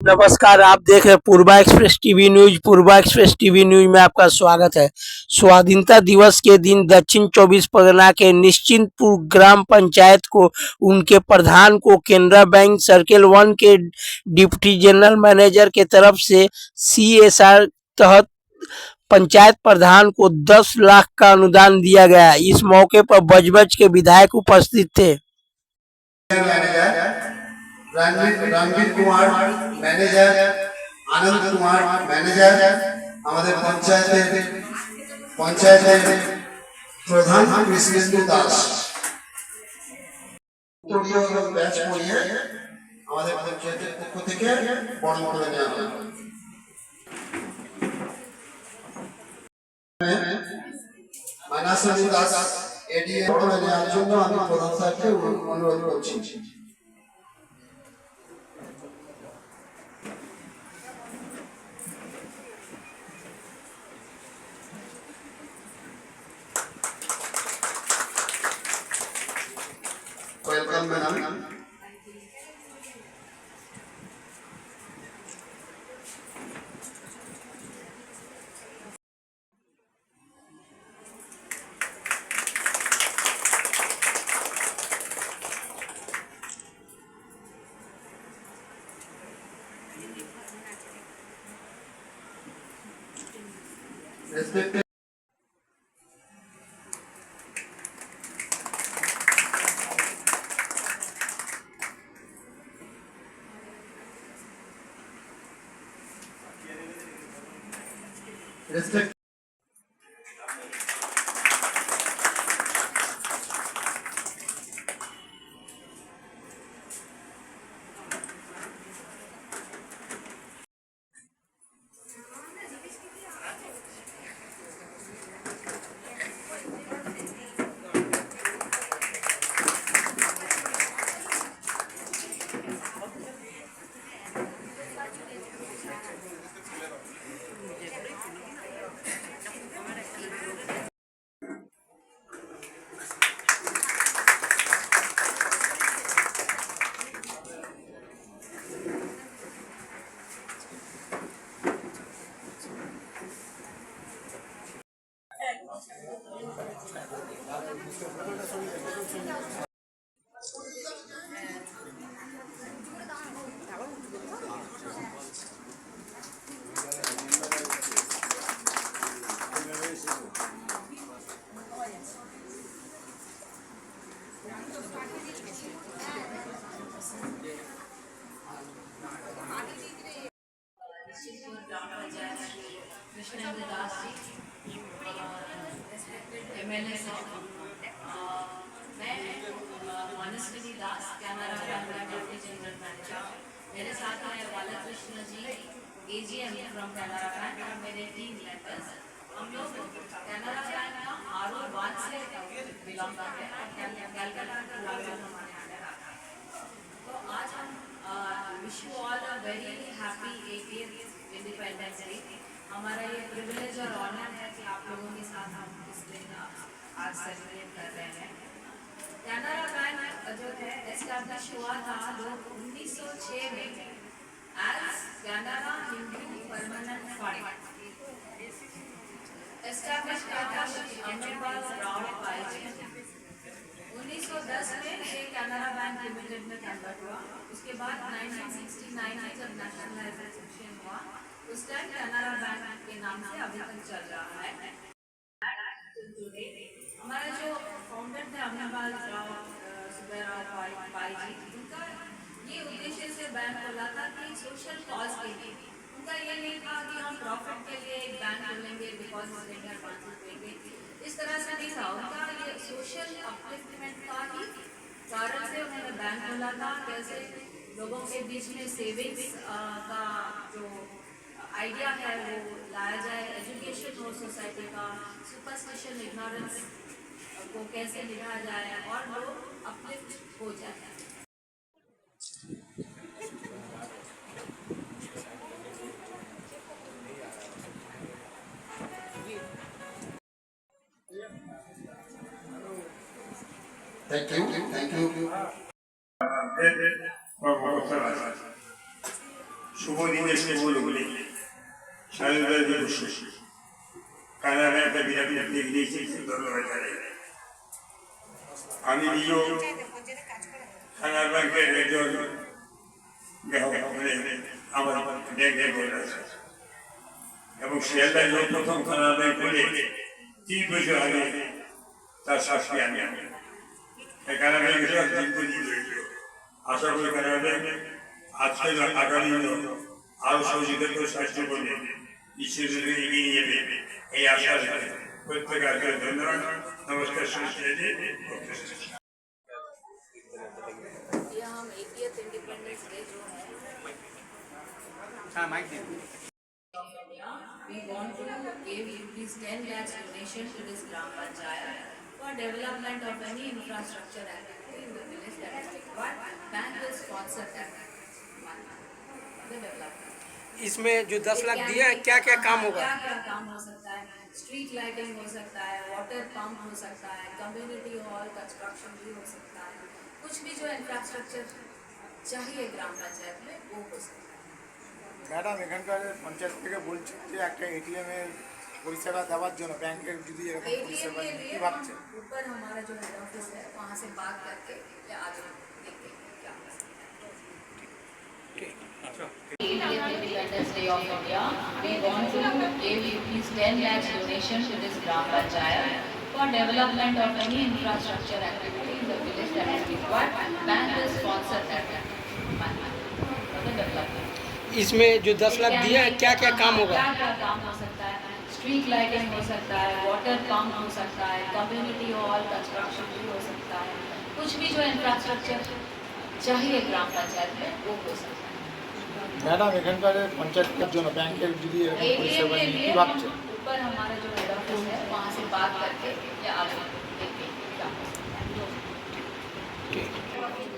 नमस्कार, आप देख रहे हैं पूर्वा एक्सप्रेस टीवी न्यूज। पूर्वा एक्सप्रेस टीवी न्यूज में आपका स्वागत है। स्वाधीनता दिवस के दिन दक्षिण 24 परगना के निश्चिंतपुर ग्राम पंचायत को उनके प्रधान को केनरा बैंक सर्किल 1 के डिप्टी जनरल मैनेजर के तरफ से CSR तहत पंचायत प्रधान को 10 लाख का अनुदान दिया गया। इस मौके पर बजबज के विधायक उपस्थित थे। रणवीर कुमार मैनेजर, आनंद कुमार मैनेजर, हमारे पंचायत प्रधान कृष्णेंद्र दास बैच पढ़िए हमारे पंचायतेर पक्ष থেকে বরণ করে নেওয়া হবে। মানাসী দাস এডিএ করে নেওয়ার জন্য আমি প্রধান স্যারকে অনুরোধ করছি। Welcome madam. Respect Respect Krishnendra Das ji, MLA साहब, मैं Manaswini Das, Canara bank deputy general manager. मेरे साथ हैं Balakrishna ji, AGM from Canara bank और मेरे टीम मेंबर्स। हम लोग कैनरा बैंक का RO1 से बिलोंग करते हैं और कैलकाटा प्रोग्राम हमारे अंडर आता है। तो आज हम wish you all a very happy 80th independence day. हमारा ये प्रिविलेज और ऑनर है कि आप लोगों के साथ हम इस दिन आज सेलिब्रेट कर रहे हैं। कैनरा बैंक जो है एस्टैब्लिश हुआ था 1906 में as Canara Hindu permanent fund. Establish किया था श्री अमरपाल राव पाल जी। 1910 में ये कैनरा बैंक लिमिटेड में कन्वर्ट हुआ। उसके बाद 1969 में जब नेशनलाइजेशन हुआ उस टाइम कैनरा बैंक के नाम से अभी तक चल रहा है। हमारा जो फाउंडर थे अमरपाल राव पाल जी, उनका ये उद्देश्य से बैंक खोला था कि सोशल कॉज के लिए। उनका ये नहीं था कि हम प्रॉफिट के लिए एक बैंक खोलेंगे, डिपॉजिट लेंगे, फंड देंगे, इस तरह से नहीं था। उनका ये सोशल अपलिफ्टमेंट का ही कारण से उन्होंने बैंक खोला था। कैसे लोगों के बीच में सेविंग्स का जो आइडिया है वो लाया जाए, एजुकेशन हो सोसाइटी का, सुपरस्टिशन इग्नोरेंस को कैसे निभा जाए और लोग अपलिफ्ट हो जाए। Thank you. শুভ দিনে শুভ বলে স্বাধীনতা দিবস কানাডা একটা বিরাট উদ্যোগ নিয়েছি, ধন্যবাদ জানাই। আমি নিজেও কানাডা ব্যাংকের একজন গ্রাহক, মানে আমার ব্যাংকের বোর্ড আছে এবং শিয়ালদায় যখন প্রথম কানাডা ব্যাংক খুলে ৩ বছর আগে তার সাক্ষী আমি কানাডা ব্যাংকের সাথে দীর্ঘদিন রয়েছে। আশা করি কানাডা ব্যাংক আজকে আগামী আরো সহযোগিতা করে সাহায্য করবে, ঈশ্বর এগিয়ে নিয়ে যাবে এই আশা রেখে প্রত্যেক আজকে ধন্যবাদ, নমস্কার। ये हम 80th इंडिपेंडेंस डे जो है we want to give rupees 10 lakhs donation to this Gram Panchayat for development of any infrastructure activity in the village that is required. Bank will sponsor that money, the development. इसमें जो 10 लाख दिया है क्या क्या काम होगा? क्या क्या काम हो सकता है? स्ट्रीट लाइटिंग हो सकता है, वाटर पंप हो सकता है, कम्युनिटी हॉल कंस्ट्रक्शन भी हो सकता है, कुछ भी जो इंफ्रास्ट्रक्चर चाहिए ग्राम पंचायत में वो हो सकता है। ম্যাডাম এখানকার পঞ্চায়েত থেকে বলছে যে একটা এটিএম এর পরিষেবা দেওয়ার জন্য ব্যাংকের যদি এরকম एटीएम পরিষেবা के নেই, लिए কি ভাবছে? ऊपर हमारा जो हेड ऑफिस है वहाँ से बात करके या आगे देखते हैं क्या हो सकता है। 80th Independence Day of India, we want to give rupees 10 lakhs donation to this Gram Panchayat for development of any infrastructure activity in the village that is required. Bank will sponsor that money for the development. इसमें जो 10 लाख दिया है क्या क्या काम होगा? क्या क्या काम हो सकता है? स्ट्रीट लाइटिंग हो सकता है, वाटर पंप हो सकता है, कम्युनिटी हॉल कंस्ट्रक्शन भी हो सकता है, कुछ भी जो इंफ्रास्ट्रक्चर चाहिए ग्राम पंचायत में वो हो सकता है। ম্যাডাম এখানকার পঞ্চায়েতের জন্য ব্যাংকের যদি এরকম एटीएम পরিষেবা के নেই, কি लिए ভাবছে? ऊपर हमारा जो हेड ऑफिस है वहाँ से बात करके या आगे देखते हैं क्या हो सकता है।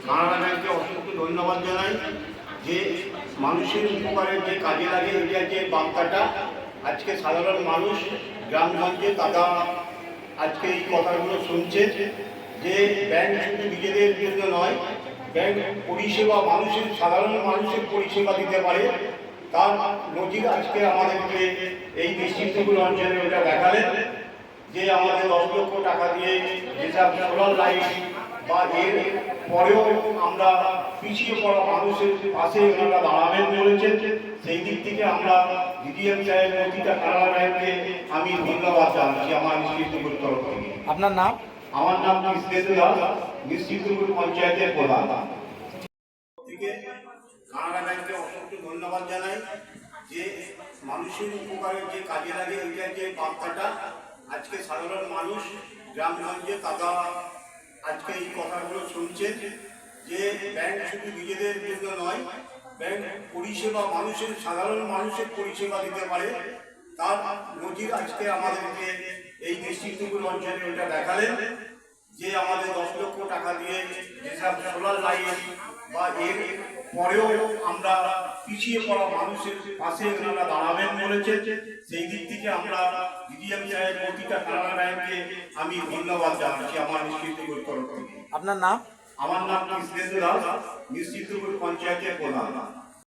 কানাডা ব্যাংকে অসংখ্য ধন্যবাদ জানাই যে মানুষের উপকারে যে কাজে লাগে এটার যে বার্তাটা আজকে সাধারণ মানুষ গ্রামগঞ্জে তারা আজকে এই কথাগুলো শুনছে যে ব্যাংক শুধু নিজেদের জন্য নয়, ব্যাংক পরিষেবা মানুষের সাধারণ মানুষের পরিষেবা দিতে পারে, তার নজির আজকে আমাদেরকে এই নিশ্চিন্তপুর অঞ্চলে ওটা দেখালেন যে আমাদের 10 লক্ষ টাকা দিয়ে যেসব সোলার লাইট বা এর পরেও আমরা পিছিয়ে পড়া মানুষের পাশে ওনারা দাঁড়াবেন বলেছেন। সেই দিক থেকে আমরা ডিডিএম সাহেব প্রতিটা কানাডা ব্যাংকে আমি ধন্যবাদ জানাচ্ছি আমার নিশ্চিন্তপুর তরফ থেকে। আপনার নাম? আমার নাম কৃষ্ণেন্দু দাস, নিশ্চিন্তপুর পঞ্চায়েতের প্রধান। থেকে কানাডা ব্যাংকে অসংখ্য ধন্যবাদ জানাই যে মানুষের উপকারে যে কাজে লাগে এটার যে বার্তাটা আজকে সাধারণ মানুষ গ্রামগঞ্জে তারা আজকে এই কথাগুলো শুনছেন যে ব্যাংক শুধু নিজেদের জন্য নয়, ব্যাংক পরিষেবা মানুষের সাধারণ মানুষের পরিষেবা দিতে পারে, তার নজির আজকে আমাদেরকে এই নিশ্চিন্তপুর অঞ্চলে ওটা দেখালেন যে আমাদের 10 লক্ষ টাকা দিয়ে যেসব সোলার লাইট বা এর পরেও আমরা পিছিয়ে পড়া মানুষের পাশে ওনারা দাঁড়াবেন বলেছেন। সেই দিক থেকে আমরা ডিডিএম সাহেব প্রতিটা কানাডা ব্যাংকে আমি ধন্যবাদ জানাচ্ছি আমার নিশ্চিন্তপুর তরফ থেকে। আপনার নাম? আমার নাম কৃষ্ণেন্দু দাস, নিশ্চিন্তপুর পঞ্চায়েতের প্রধান।